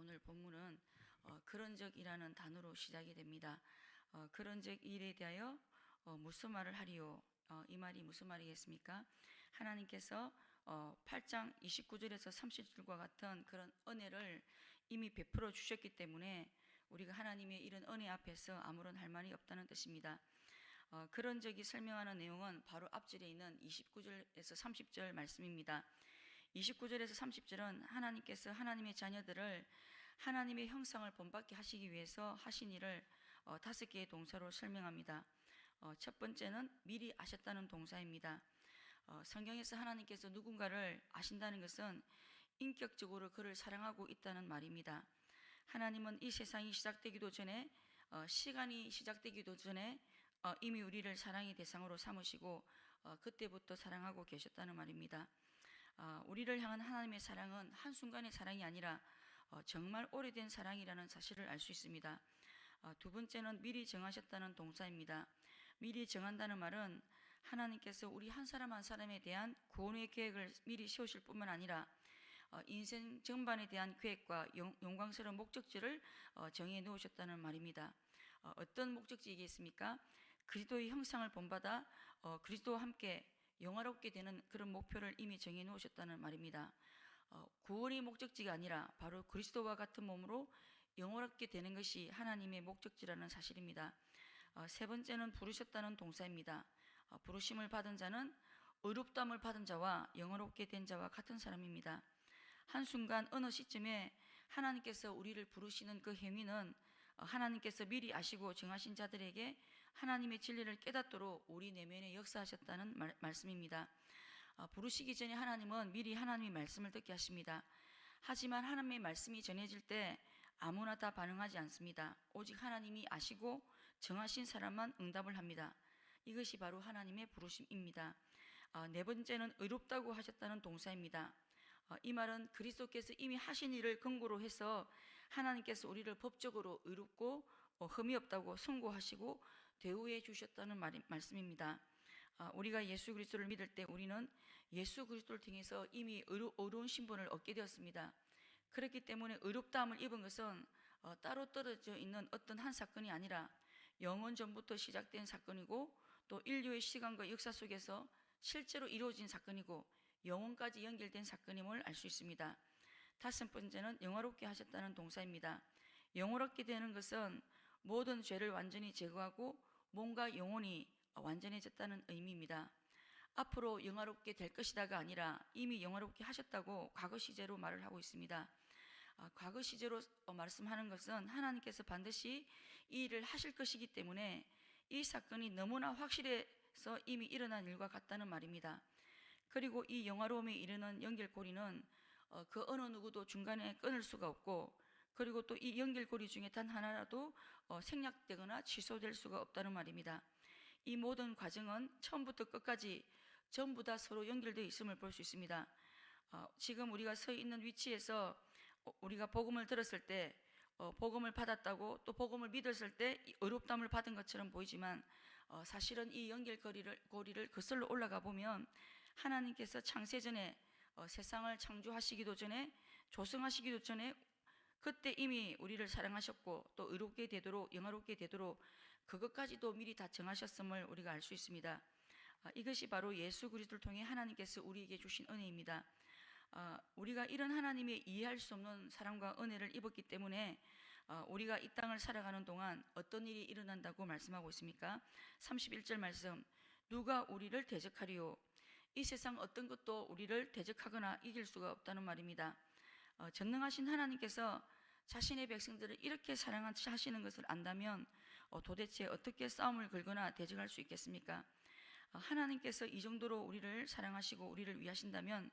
오늘 본문은 그런 적이라는 단어로 시작이 됩니다. 그런 적 일에 대하여 무슨 말을 하리요? 이 말이 무슨 말이겠습니까? 하나님께서 8장 29절에서 30절과 같은 그런 은혜를 이미 베풀어 주셨기 때문에 우리가 하나님의 이런 은혜 앞에서 아무런 할 말이 없다는 뜻입니다. 그런 적이 설명하는 내용은 바로 앞절에 있는 29절에서 30절 말씀입니다. 29절에서 30절은 하나님께서 하나님의 자녀들을 하나님의 형상을 본받게 하시기 위해서 하신 일을 5개의 동사로 설명합니다. 첫 번째는 미리 아셨다는 동사입니다. 성경에서 하나님께서 누군가를 아신다는 것은 인격적으로 그를 사랑하고 있다는 말입니다. 하나님은 이 세상이 시작되기도 전에 시간이 시작되기도 전에 이미 우리를 사랑의 대상으로 삼으시고 그때부터 사랑하고 계셨다는 말입니다. 우리를 향한 하나님의 사랑은 한순간의 사랑이 아니라 정말 오래된 사랑이라는 사실을 알 수 있습니다. 두 번째는 미리 정하셨다는 동사입니다. 미리 정한다는 말은 하나님께서 우리 한 사람 한 사람에 대한 구원의 계획을 미리 세우실 뿐만 아니라 인생 전반에 대한 계획과 영광스러운 목적지를 정해 놓으셨다는 말입니다. 어떤 목적지이겠습니까? 그리스도의 형상을 본받아 그리스도와 함께 영화롭게 되는 그런 목표를 이미 정해 놓으셨다는 말입니다. 구원의 목적지가 아니라 바로 그리스도와 같은 몸으로 영화롭게 되는 것이 하나님의 목적지라는 사실입니다. 세 번째는 부르셨다는 동사입니다. 부르심을 받은 자는 의롭다함을 받은 자와 영화롭게 된 자와 같은 사람입니다. 한순간 어느 시점에 하나님께서 우리를 부르시는 그 행위는 하나님께서 미리 아시고 정하신 자들에게 하나님의 진리를 깨닫도록 우리 내면에 역사하셨다는 말씀입니다. 부르시기 전에 하나님은 미리 하나님의 말씀을 듣게 하십니다. 하지만 하나님의 말씀이 전해질 때 아무나 다 반응하지 않습니다. 오직 하나님이 아시고 정하신 사람만 응답을 합니다. 이것이 바로 하나님의 부르심입니다. 네 번째는 의롭다고 하셨다는 동사입니다. 이 말은 그리스도께서 이미 하신 일을 근거로 해서 하나님께서 우리를 법적으로 의롭고 흠이 없다고 선고하시고 대우해 주셨다는 말씀입니다. 우리가 예수 그리스도를 믿을 때 우리는 예수 그리스도를 통해서 이미 의로운 신분을 얻게 되었습니다. 그렇기 때문에 의롭다함을 입은 것은 따로 떨어져 있는 어떤 한 사건이 아니라 영원 전부터 시작된 사건이고 또 인류의 시간과 역사 속에서 실제로 이루어진 사건이고 영혼까지 연결된 사건임을 알 수 있습니다. 다섯 번째는 영화롭게 하셨다는 동사입니다. 영화롭게 되는 것은 모든 죄를 완전히 제거하고 몸과 영혼이 완전해졌다는 의미입니다. 앞으로 영화롭게 될 것이다가 아니라 이미 영화롭게 하셨다고 과거 시제로 말을 하고 있습니다. 과거 시제로 말씀하는 것은 하나님께서 반드시 이 일을 하실 것이기 때문에 이 사건이 너무나 확실해서 이미 일어난 일과 같다는 말입니다. 그리고 이 영화로움에 이르는 연결고리는 그 어느 누구도 중간에 끊을 수가 없고, 그리고 또 이 연결고리 중에 단 하나라도 생략되거나 취소될 수가 없다는 말입니다. 이 모든 과정은 처음부터 끝까지 전부 다 서로 연결되어 있음을 볼 수 있습니다. 지금 우리가 서 있는 위치에서 우리가 복음을 들었을 때 복음을 받았다고 또 복음을 믿었을 때 의롭다함을 받은 것처럼 보이지만 사실은 이 연결고리를 거슬러 올라가 보면 하나님께서 창세전에 세상을 창조하시기도 전에 조성하시기도 전에 그때 이미 우리를 사랑하셨고 또 의롭게 되도록 영화롭게 되도록 그것까지도 미리 다 정하셨음을 우리가 알 수 있습니다. 이것이 바로 예수 그리스도를 통해 하나님께서 우리에게 주신 은혜입니다. 우리가 이런 하나님의 이해할 수 없는 사랑과 은혜를 입었기 때문에 우리가 이 땅을 살아가는 동안 어떤 일이 일어난다고 말씀하고 있습니까? 31절 말씀, 누가 우리를 대적하리요? 이 세상 어떤 것도 우리를 대적하거나 이길 수가 없다는 말입니다. 전능하신 하나님께서 자신의 백성들을 이렇게 사랑하시는 것을 안다면 도대체 어떻게 싸움을 걸거나 대적할 수 있겠습니까? 하나님께서 이 정도로 우리를 사랑하시고 우리를 위하신다면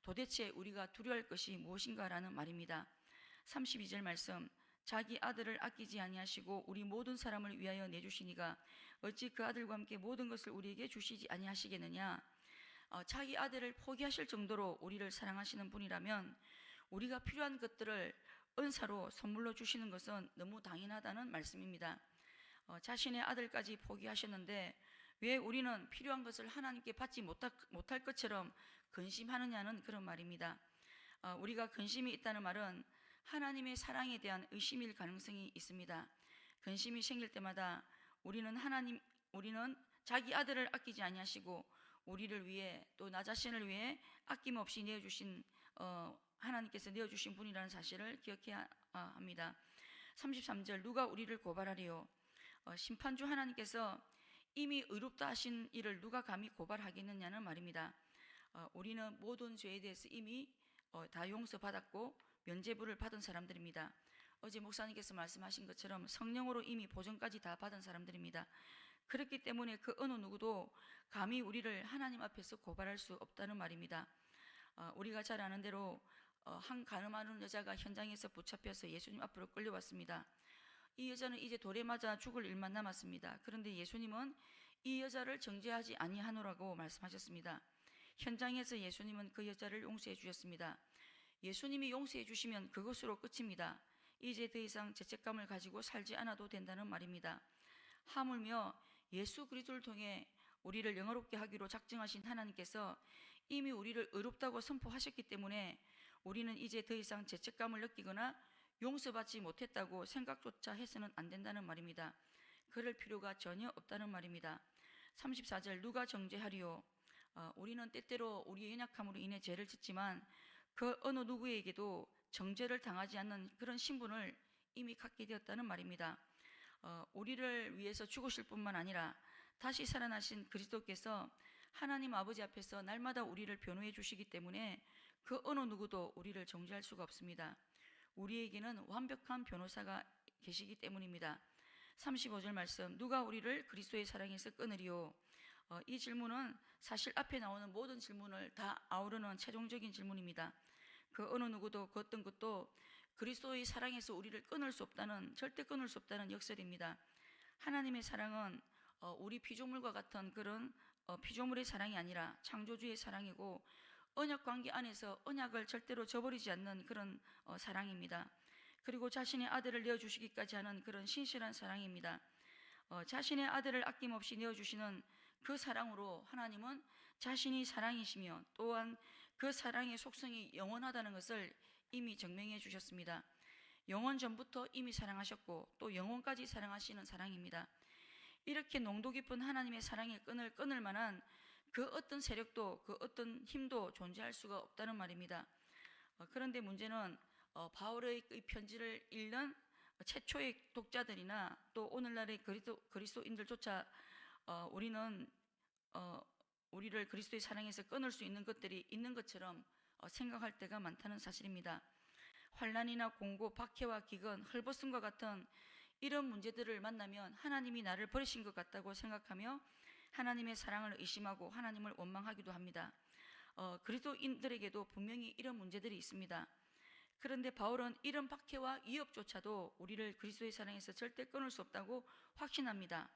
도대체 우리가 두려워할 것이 무엇인가라는 말입니다. 32절 말씀, 자기 아들을 아끼지 아니하시고 우리 모든 사람을 위하여 내주시니가 어찌 그 아들과 함께 모든 것을 우리에게 주시지 아니하시겠느냐. 자기 아들을 포기하실 정도로 우리를 사랑하시는 분이라면 우리가 필요한 것들을 은사로 선물로 주시는 것은 너무 당연하다는 말씀입니다. 자신의 아들까지 포기하셨는데 왜 우리는 필요한 것을 하나님께 받지 못할 것처럼 근심하느냐는 그런 말입니다. 우리가 근심이 있다는 말은 하나님의 사랑에 대한 의심일 가능성이 있습니다. 근심이 생길 때마다 우리는 자기 아들을 아끼지 아니하시고 우리를 위해 또 나 자신을 위해 아낌없이 내어주신 하나님께서 내어주신 분이라는 사실을 기억해야 합니다. 33절 누가 우리를 고발하리요? 심판주 하나님께서 이미 의롭다 하신 이를 누가 감히 고발하겠느냐는 말입니다. 우리는 모든 죄에 대해서 이미 다 용서받았고 면죄부를 받은 사람들입니다. 어제 목사님께서 말씀하신 것처럼 성령으로 이미 보전까지 다 받은 사람들입니다. 그렇기 때문에 그 어느 누구도 감히 우리를 하나님 앞에서 고발할 수 없다는 말입니다. 우리가 잘 아는 대로 한 가늠하는 여자가 현장에서 붙잡혀서 예수님 앞으로 끌려왔습니다. 이 여자는 이제 돌에 맞아 죽을 일만 남았습니다. 그런데 예수님은 이 여자를 정죄하지 아니하노라고 말씀하셨습니다. 현장에서 예수님은 그 여자를 용서해 주셨습니다. 예수님이 용서해 주시면 그것으로 끝입니다. 이제 더 이상 죄책감을 가지고 살지 않아도 된다는 말입니다. 하물며 예수 그리스도를 통해 우리를 영화롭게 하기로 작정하신 하나님께서 이미 우리를 의롭다고 선포하셨기 때문에 우리는 이제 더 이상 죄책감을 느끼거나 용서받지 못했다고 생각조차 해서는 안 된다는 말입니다. 그럴 필요가 전혀 없다는 말입니다. 34절 누가 정죄하리요? 우리는 때때로 우리의 연약함으로 인해 죄를 짓지만 그 어느 누구에게도 정죄를 당하지 않는 그런 신분을 이미 갖게 되었다는 말입니다. 우리를 위해서 죽으실 뿐만 아니라 다시 살아나신 그리스도께서 하나님 아버지 앞에서 날마다 우리를 변호해 주시기 때문에 그 어느 누구도 우리를 정죄할 수가 없습니다. 우리에게는 완벽한 변호사가 계시기 때문입니다. 35절 말씀 누가 우리를 그리스도의 사랑에서 끊으리요? 이 질문은 사실 앞에 나오는 모든 질문을 다 아우르는 최종적인 질문입니다. 그 어느 누구도 그 어떤 것도 그리스도의 사랑에서 우리를 끊을 수 없다는, 절대 끊을 수 없다는 역설입니다. 하나님의 사랑은 우리 피조물과 같은 그런 피조물의 사랑이 아니라 창조주의 사랑이고 언약 관계 안에서 언약을 절대로 저버리지 않는 그런 사랑입니다. 그리고 자신의 아들을 내어주시기까지 하는 그런 신실한 사랑입니다. 자신의 아들을 아낌없이 내어주시는 그 사랑으로 하나님은 자신이 사랑이시며 또한 그 사랑의 속성이 영원하다는 것을 이미 증명해 주셨습니다. 영원 전부터 이미 사랑하셨고 또 영원까지 사랑하시는 사랑입니다. 이렇게 농도 깊은 하나님의 사랑의 끈을 끊을 만한 그 어떤 세력도 그 어떤 힘도 존재할 수가 없다는 말입니다. 그런데 문제는 바울의 편지를 읽는 최초의 독자들이나 또 오늘날의 그리스도인들조차 우리를 그리스도의 사랑에서 끊을 수 있는 것들이 있는 것처럼 생각할 때가 많다는 사실입니다. 환난이나 공고, 박해와 기근, 헐벗음과 같은 이런 문제들을 만나면 하나님이 나를 버리신 것 같다고 생각하며 하나님의 사랑을 의심하고 하나님을 원망하기도 합니다. 그리스도인들에게도 분명히 이런 문제들이 있습니다. 그런데 바울은 이런 박해와 위협조차도 우리를 그리스도의 사랑에서 절대 끊을 수 없다고 확신합니다.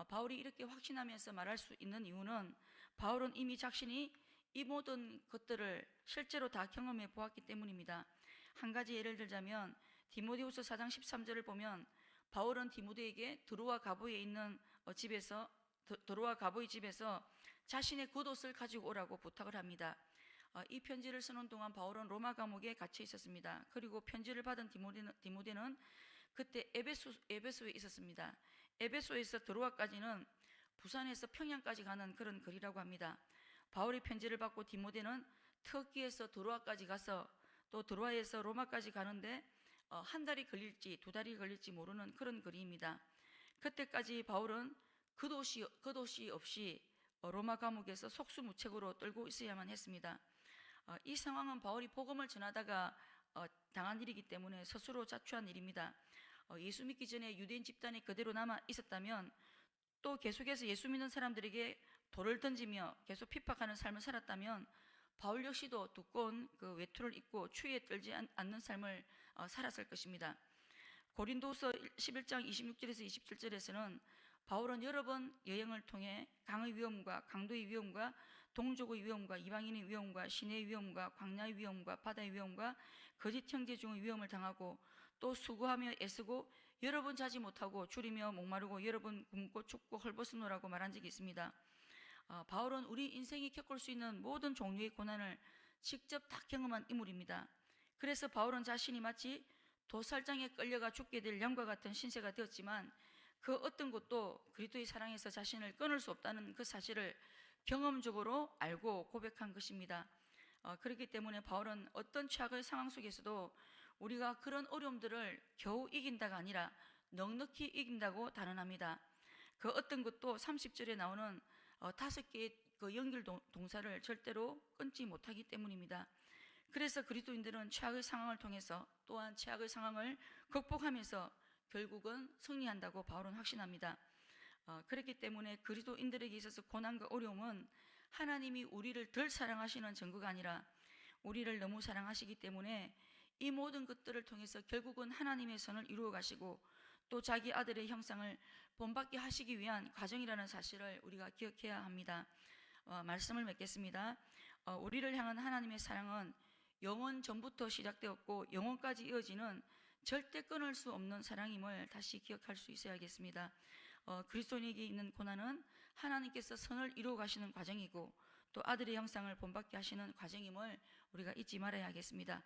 바울이 이렇게 확신하면서 말할 수 있는 이유는 바울은 이미 자신이 이 모든 것들을 실제로 다 경험해 보았기 때문입니다. 한 가지 예를 들자면 디모데후서 4장 13절을 보면 바울은 디모데에게 드로아 가보에 있는 드로아 가보의 집에서 자신의 겉옷을 가지고 오라고 부탁을 합니다. 이 편지를 쓰는 동안 바울은 로마 감옥에 갇혀 있었습니다. 그리고 편지를 받은 디모데는 그때 에베소에 있었습니다. 에베소에서 드로아까지는 부산에서 평양까지 가는 그런 거리라고 합니다. 바울의 편지를 받고 디모데는 터키에서 드로아까지 가서 또 드로아에서 로마까지 가는데 한 달이 걸릴지 두 달이 걸릴지 모르는 그런 거리입니다. 그때까지 바울은 겉옷이 없이 로마 감옥에서 속수무책으로 떨고 있어야만 했습니다. 이 상황은 바울이 복음을 전하다가 당한 일이기 때문에 스스로 자초한 일입니다. 예수 믿기 전에 유대인 집단이 그대로 남아 있었다면 또 계속해서 예수 믿는 사람들에게 돌을 던지며 계속 핍박하는 삶을 살았다면 바울 역시도 두꺼운 그 외투를 입고 추위에 떨지 않는 삶을 살았을 것입니다. 고린도서 11장 26절에서 27절에서는 바울은 여러 번 여행을 통해 강의 위험과 강도의 위험과 동족의 위험과 이방인의 위험과 시내의 위험과 광야의 위험과 바다의 위험과 거짓 형제 중의 위험을 당하고 또 수고하며 애쓰고 여러 번 자지 못하고 줄이며 목마르고 여러 번 굶고 춥고 헐벗으노라고 말한 적이 있습니다. 바울은 우리 인생이 겪을 수 있는 모든 종류의 고난을 직접 다 경험한 인물입니다. 그래서 바울은 자신이 마치 도살장에 끌려가 죽게 될 양과 같은 신세가 되었지만 그 어떤 것도 그리스도의 사랑에서 자신을 끊을 수 없다는 그 사실을 경험적으로 알고 고백한 것입니다. 그렇기 때문에 바울은 어떤 최악의 상황 속에서도 우리가 그런 어려움들을 겨우 이긴다가 아니라 넉넉히 이긴다고 단언합니다. 그 어떤 것도 30절에 나오는 5개의 그 연결 동사를 절대로 끊지 못하기 때문입니다. 그래서 그리스도인들은 최악의 상황을 통해서 또한 최악의 상황을 극복하면서 결국은 승리한다고 바울은 확신합니다. 그렇기 때문에 그리스도인들에게 있어서 고난과 어려움은 하나님이 우리를 덜 사랑하시는 증거가 아니라 우리를 너무 사랑하시기 때문에 이 모든 것들을 통해서 결국은 하나님의 선을 이루어 가시고 또 자기 아들의 형상을 본받게 하시기 위한 과정이라는 사실을 우리가 기억해야 합니다. 말씀을 맺겠습니다. 우리를 향한 하나님의 사랑은 영원 전부터 시작되었고 영원까지 이어지는 절대 끊을 수 없는 사랑임을 다시 기억할 수 있어야겠습니다. 그리스도인에게 있는 고난은 하나님께서 선을 이루어 가시는 과정이고 또 아들의 형상을 본받게 하시는 과정임을 우리가 잊지 말아야 하겠습니다.